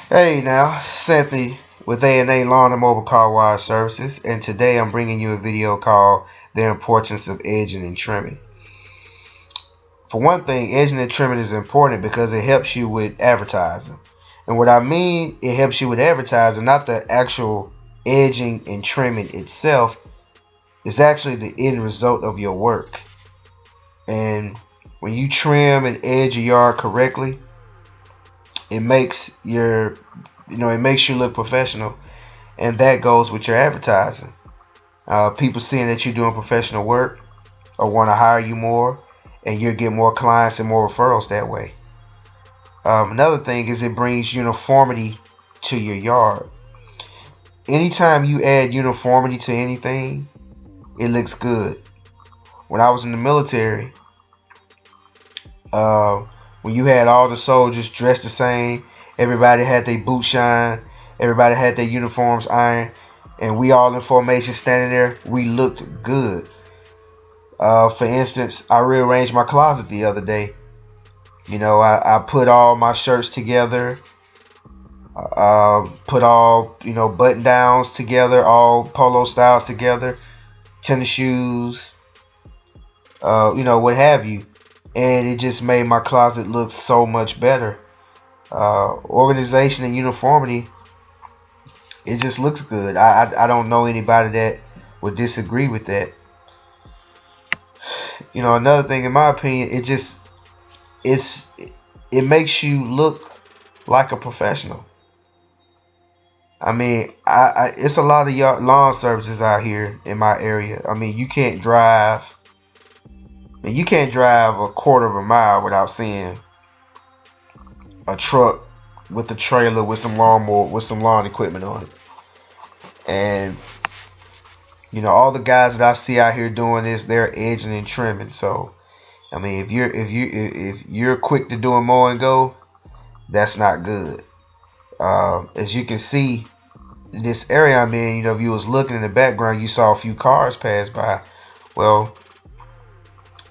Hey now, it's Anthony with A&A Lawn and Mobile Car Wash Services, and today I'm bringing you a video called The Importance of Edging and Trimming. For one thing, edging and trimming is important because it helps you with advertising. And what I mean, it helps you with advertising, not the actual edging and trimming itself. It's actually the end result of your work. And when you trim and edge your yard correctly, it makes it makes you look professional, and that goes with your advertising. People seeing that you're doing professional work or want to hire you more, and you'll get more clients and more referrals that way. Another thing is it brings uniformity to your yard. Anytime you add uniformity to anything, it looks good. When I was in the military, uh, when you had all the soldiers dressed the same, everybody had their boots shine, everybody had their uniforms ironed, and we all in formation standing there, we looked good. For instance, I rearranged my closet the other day. I put all my shirts together, put all, button downs together, all polo styles together, tennis shoes, what have you. And it just made my closet look so much better. Organization and uniformity, it just looks good. I don't know anybody that would disagree with that. Another thing, in my opinion, it's it makes you look like a professional. I mean, it's a lot of lawn services out here in my area. I mean, you can't drive a quarter of a mile without seeing a truck with a trailer with some lawn equipment on it. And all the guys that I see out here doing this, they're edging and trimming. So, I mean, if you're quick to do a mow and go, that's not good. As you can see, this area I'm in, if you was looking in the background, you saw a few cars pass by. Well,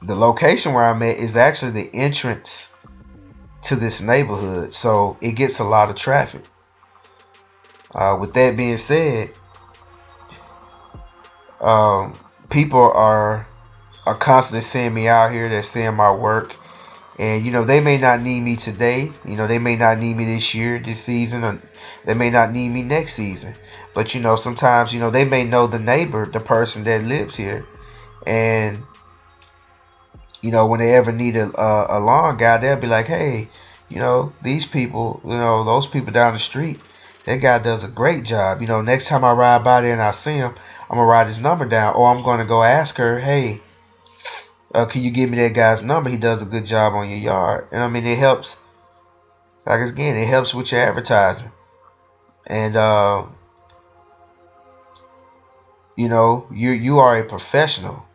the location where I'm at is actually the entrance to this neighborhood, so it gets a lot of traffic. With that being said, people are constantly seeing me out here. They're seeing my work, and they may not need me today. They may not need me this year, this season, or they may not need me next season. But sometimes they may know the neighbor, the person that lives here, and when they ever need a lawn guy, they'll be like, hey, these people, those people down the street, that guy does a great job. Next time I ride by there and I see him, I'm gonna write his number down, or I'm gonna go ask her, hey, can you give me that guy's number? He does a good job on your yard. And I mean, it helps. Like again, it helps with your advertising. And you are a professional.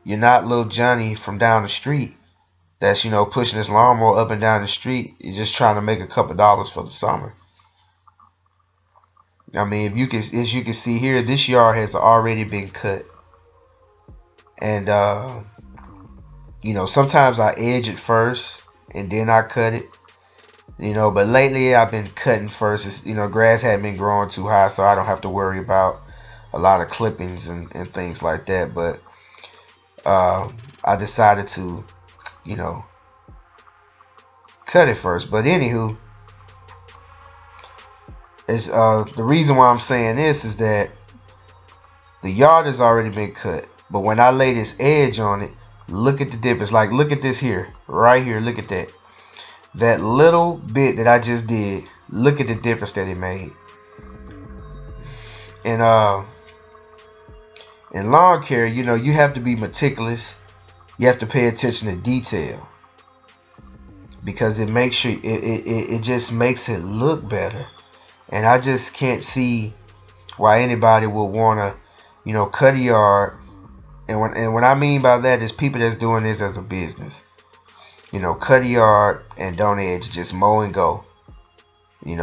You're not little Johnny from down the street that's pushing his lawnmower up and down the street. You're just trying to make a couple dollars for the summer. I mean, as you can see here, this yard has already been cut, and sometimes I edge it first and then I cut it. But lately I've been cutting first. It's, grass hadn't been growing too high, so I don't have to worry about a lot of clippings and things like that. But I decided to, you know, cut it first. But anywho, it's the reason why I'm saying this is that the yard has already been cut. But when I lay this edge on it, look at the difference. Like, look at this here, right here. Look at that. That little bit that I just did. Look at the difference that it made. And in lawn care, you have to be meticulous. You have to pay attention to detail, because it makes you it just makes it look better. And I just can't see why anybody would want to, cut a yard. And what I mean by that is people that's doing this as a business. Cut a yard and don't edge, just mow and go. And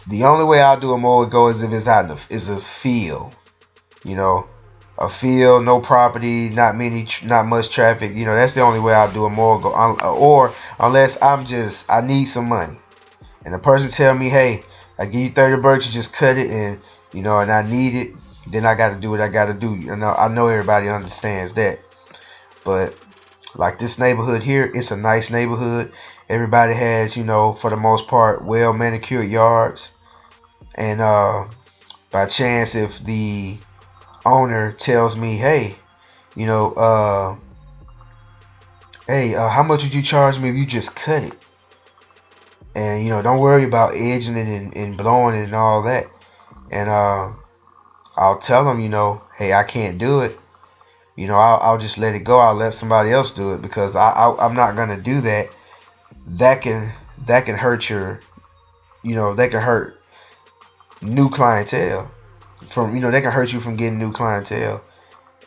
the only way I'll do a mow and go is if it's out in is a field. A field, no property, not much traffic. That's the only way I'll do a mow and go. Or unless I need some money. and the person tell me, hey, I give you 30 bucks, you just cut it, and and I need it, then I got to do what I got to do. I know everybody understands that. But like this neighborhood here, it's a nice neighborhood. Everybody has, for the most part, well manicured yards. And by chance, if the owner tells me, hey, you know, how much would you charge me if you just cut it? And don't worry about edging it and blowing it and all that. And I'll tell them, hey, I can't do it. I'll just let it go. I'll let somebody else do it, because I'm not gonna do that. That can hurt your, that can hurt new clientele. They can hurt you from getting new clientele.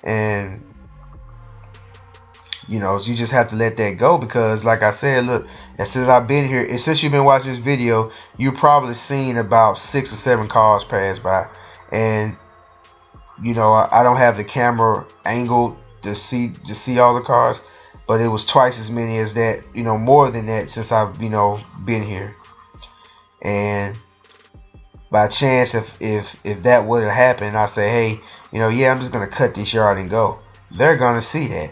And you just have to let that go, because like I said, look, and since I've been here, and since you've been watching this video, you've probably seen about 6 or 7 cars pass by. And I don't have the camera angled to see all the cars, but it was twice as many as that, more than that, since I've been here. And by chance, if that would have happened, I say, hey, yeah, I'm just gonna cut this yard and go, they're gonna see that.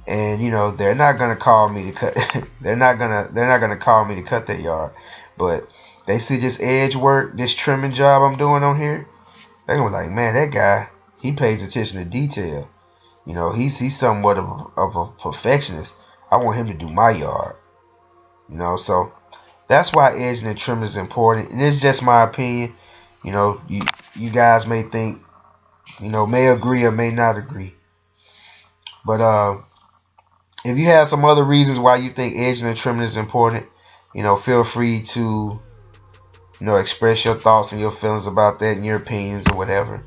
And they're not gonna call me to cut. they're not gonna call me to cut that yard. But they see this edge work, this trimming job I'm doing on here. They're gonna be like, man, that guy, he pays attention to detail. He's somewhat of a perfectionist. I want him to do my yard. So that's why edging and trimming is important. And it's just my opinion. You guys may think, may agree or may not agree. But if you have some other reasons why you think edging and trimming is important, feel free to, express your thoughts and your feelings about that and your opinions or whatever.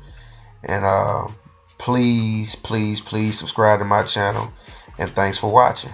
And please, please, please subscribe to my channel. And thanks for watching.